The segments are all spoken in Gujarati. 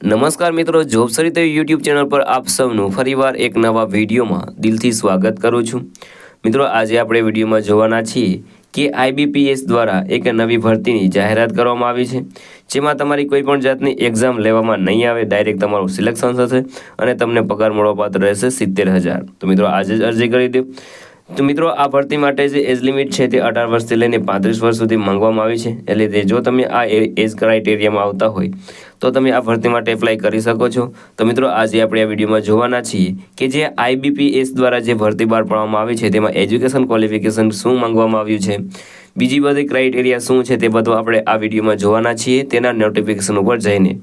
નમસ્કાર મિત્રો, જોબ સરિતા યુટ્યુબ ચેનલ પર આપ સૌનું ફરીવાર એક નવા વિડીયોમાં દિલથી સ્વાગત કરું છું। મિત્રો, આજે આપણે વિડીયોમાં જોવાના છીએ કે આઈબીપીએસ દ્વારા એક નવી ભરતીની જાહેરાત કરવામાં આવી છે, જેમાં તમારી કોઈ પણ જાતની એક્ઝામ લેવામાં નહીં આવે, ડાયરેક્ટ તમારું સિલેક્શન થશે અને તમને પગાર મળવાપાત્ર રહેશે 70,000। તો મિત્રો, આજે જ અરજી કરી દો। તો મિત્રો, આ ભરતી માટે જે એજ લિમિટ છે તે 18 વર્ષથી લઈને 35 વર્ષ સુધી માંગવામાં આવી છે, એટલે જો તમે આ એજ ક્રાઇટેરિયામાં આવતા હોય તો તમે આ ભરતી માટે એપ્લાય કરી શકો છો। તો મિત્રો, આજે આપણે આ વિડીયોમાં જોવાના છીએ કે જે આઈબીપીએસ દ્વારા જે ભરતી બહાર પાડવામાં આવી છે તેમાં એજ્યુકેશન ક્વોલિફિકેશન શું માંગવામાં આવ્યું છે, બીજી બધી ક્રાઇટેરિયા શું છે, તે બધું આપણે આ વિડીયોમાં જોવાના છીએ તેના નોટિફિકેશન ઉપર જઈને।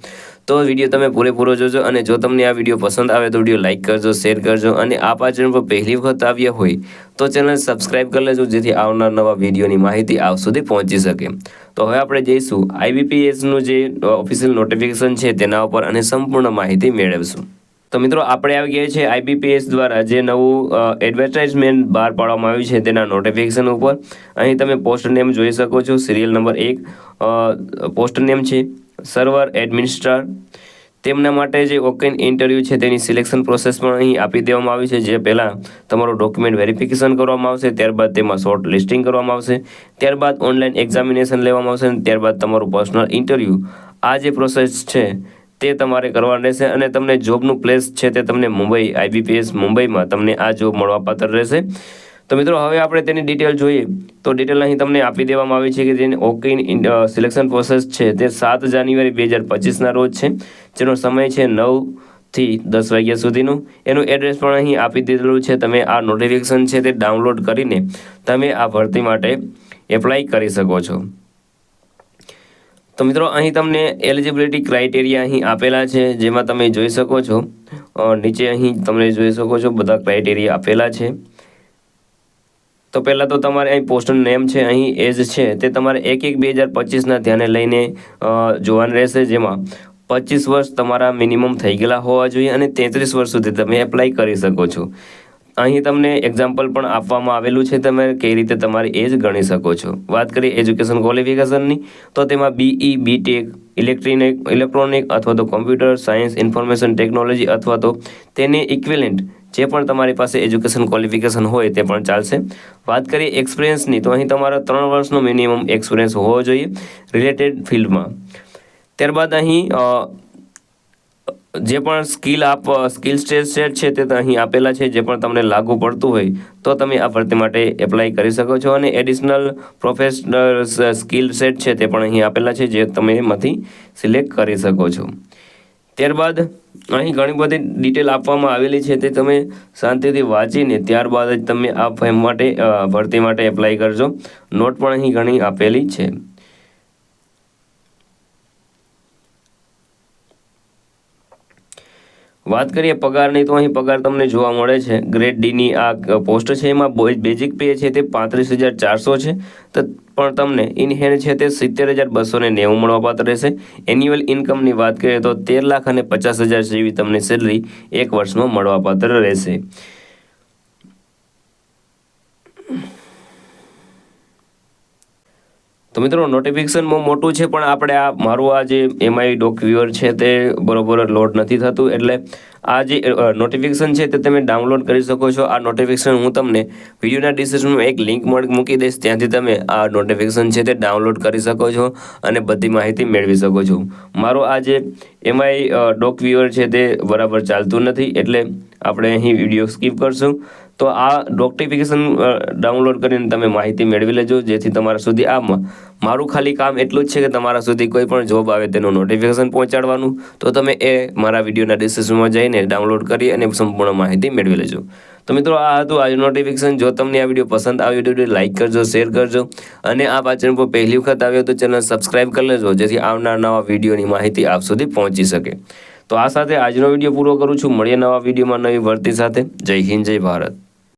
તો વિડીયો તમે પૂરેપૂરો જોજો, અને જો તમને આ વિડીયો પસંદ આવે તો વિડીયો લાઇક કરજો, શેર કરજો, અને આપ આ ચેનલ પર પહેલી વખત આવ્યા હોય તો ચેનલ સબસ્ક્રાઇબ કરી લેજો, જેથી આવનાર નવા વિડીયોની માહિતી આપ સુધી પહોંચી શકે। તો હવે આપણે જઈશું આઈબીપીએસનું જે ઓફિશિયલ નોટિફિકેશન છે તેના ઉપર અને સંપૂર્ણ માહિતી મેળવીશું। તો મિત્રો, આપણે આવી ગયા છે આઈબીપીએસ દ્વારા જે નવું એડવર્ટાઇઝમેન્ટ બહાર પાડવામાં આવ્યું છે તેના નોટિફિકેશન ઉપર। અહીં તમે પોસ્ટ નેમ જોઈ શકો છો। સિરિયલ નંબર 1 પોસ્ટ નેમ છે સર્વર એડમિનિસ્ટ્રેટર। તેમના માટે જે ઓકેન ઇન્ટરવ્યૂ છે તેની સિલેક્શન પ્રોસેસ પણ અહીં આપી દેવામાં આવી છે। જે પહેલાં તમારું ડોક્યુમેન્ટ વેરિફિકેશન કરવામાં આવશે, ત્યારબાદ તેમાં શોર્ટ લિસ્ટિંગ કરવામાં આવશે, ત્યારબાદ ઓનલાઈન એક્ઝામિનેશન લેવામાં આવશે, અને ત્યારબાદ તમારું પર્સનલ ઇન્ટરવ્યૂ। આ જે પ્રોસેસ છે તે તમારે કરવાનું રહેશે, અને તમને જોબનું પ્લેસ છે તે તમને મુંબઈ આઈબીપીએસ મુંબઈમાં તમને આ જોબ મળવાપાત્ર રહેશે। તો મિત્રો, હવે આપણે તેની ડિટેલ જોઈએ તો ડિટેલ અહીં તમને આપી દેવામાં આવી છે કે જેની ઓકેન સિલેક્શન પ્રોસેસ છે તે 7 જાન્યુઆરી 2025ના રોજ છે, જેનો સમય છે 9 થી 10 વાગ્યા સુધીનું। એનું એડ્રેસ પણ અહીં આપી દીધેલું છે। તમે આ નોટિફિકેશન છે તે ડાઉનલોડ કરીને તમે આ ભરતી માટે એપ્લાય કરી શકો છો। તો મિત્રો, અહીં તમને એલિજિબિલિટી ક્રાઇટેરિયા અહીં આપેલા છે, જેમાં તમે જોઈ શકો છો। નીચે અહીં તમે જોઈ શકો છો બધા ક્રાઇટેરિયા આપેલા છે। તો પહેલાં તો તમારે અહીં પોસ્ટ નેમ છે, અહીં એજ છે તે તમારે 1/1/2025ના ધ્યાને લઈને જોવાનું રહેશે, જેમાં 25 વર્ષ તમારા મિનિમમ થઈ ગયેલા હોવા જોઈએ અને 33 વર્ષ સુધી તમે એપ્લાય કરી શકો છો। અહીં તમને એક્ઝામ્પલ પણ આપવામાં આવેલું છે, તમે કઈ રીતે તમારી એજ ગણી શકો છો। વાત કરીએ એજ્યુકેશન ક્વોલિફિકેશનની તો તેમાં BE BTech ઇલેક્ટ્રોનિક અથવા તો કોમ્પ્યુટર સાયન્સ ઇન્ફોર્મેશન ટેકનોલોજી અથવા તો તેને ઇક્વિવેલન્ટ જે પણ તમારી પાસે એજ્યુકેશન ક્વોલિફિકેશન હોય તે પણ ચાલશે। વાત કરીએ એક્સપિરિયન્સની તો અહીં તમારા 3 વર્ષનો મિનિમમ એક્સપિરિયન્સ હોવો જોઈએ રિલેટેડ ફિલ્ડમાં। ત્યારબાદ અહીં જે પણ સ્કિલ સેટ છે તે અહીં આપેલા છે, જે પણ તમને લાગુ પડતું હોય તો તમે આ ભરતી માટે એપ્લાય કરી શકો છો, અને એડિશનલ પ્રોફેશનલ સ્કિલ સેટ છે તે પણ અહીં આપેલા છે, જે તમે એમાંથી સિલેક્ટ કરી શકો છો। ત્યારબાદ અહીં ઘણી બધી ડિટેલ આપવામાં આવેલી છે, તે તમે શાંતિથી વાંચીને ત્યારબાદ જ તમે આ ભરતી માટે એપ્લાય કરજો। નોટ પણ અહીં ઘણી આપેલી છે। વાત કરીએ પગારની તો અહીં પગાર તમને જોવા મળે છે। ગ્રેડ ડીની આ પોસ્ટ છે, એમાં બેઝિક પે છે તે 35,400 છે, તો પણ તમને ઇન હેન્ડ છે તે 70,290 મળવાપાત્ર રહેશે। એન્યુઅલ ઇન્કમની વાત કરીએ તો 13,50,000 જેવી તમને સેલરી એક વર્ષમાં મળવાપાત્ર રહેશે। તો મિત્રો, નોટિફિકેશન બહુ મોટું છે, પણ આપણે મારું આ જે MI ડોક વ્યુઅર છે તે બરોબર લોડ નથી થતું, એટલે આ જે નોટિફિકેશન છે તે તમે ડાઉનલોડ કરી શકો છો। આ નોટિફિકેશન હું તમને વિડીયોના ડિસ્ક્રિપ્શનમાં એક લિંક મૂકી દઈશ, ત્યાંથી તમે આ નોટિફિકેશન છે તે ડાઉનલોડ કરી શકો છો અને બધી માહિતી મેળવી શકો છો। મારો આ જે MI ડોક વ્યુઅર છે તે બરાબર ચાલતું નથી, એટલે આપણે અહીં વિડીયો સ્કીપ કરશું। તો આ નોટિફિકેશન ડાઉનલોડ કરીને તમે માહિતી મેળવી લેજો, જેથી તમારા સુધી મારું ખાલી કામ એટલું જ છે કે તમારા સુધી કોઈ પણ જોબ આવે તેનું નોટિફિકેશન પહોંચાડવાનું। તો તમે એ મારા વિડીયોના ડિસ્ક્રિપ્શનમાં જઈને ડાઉનલોડ કરી અને સંપૂર્ણ માહિતી મેળવી લેજો। તો મિત્રો, આ હતું આજનું નોટિફિકેશન। જો તમને આ વિડીયો પસંદ આવ્યો તો વિડીયો લાઇક કરજો, શેર કરજો, અને આ ચેનલ પર પહેલી વખત આવ્યો તો ચેનલ સબસ્ક્રાઇબ કરી લેજો, જેથી આવનાર નવા વિડીયોની માહિતી આપ સુધી પહોંચી શકે। તો આ સાથે આજનો વિડીયો પૂરો કરું છું। મળીએ નવા વિડીયોમાં નવી ભરતી સાથે। જય હિન્દ, જય ભારત।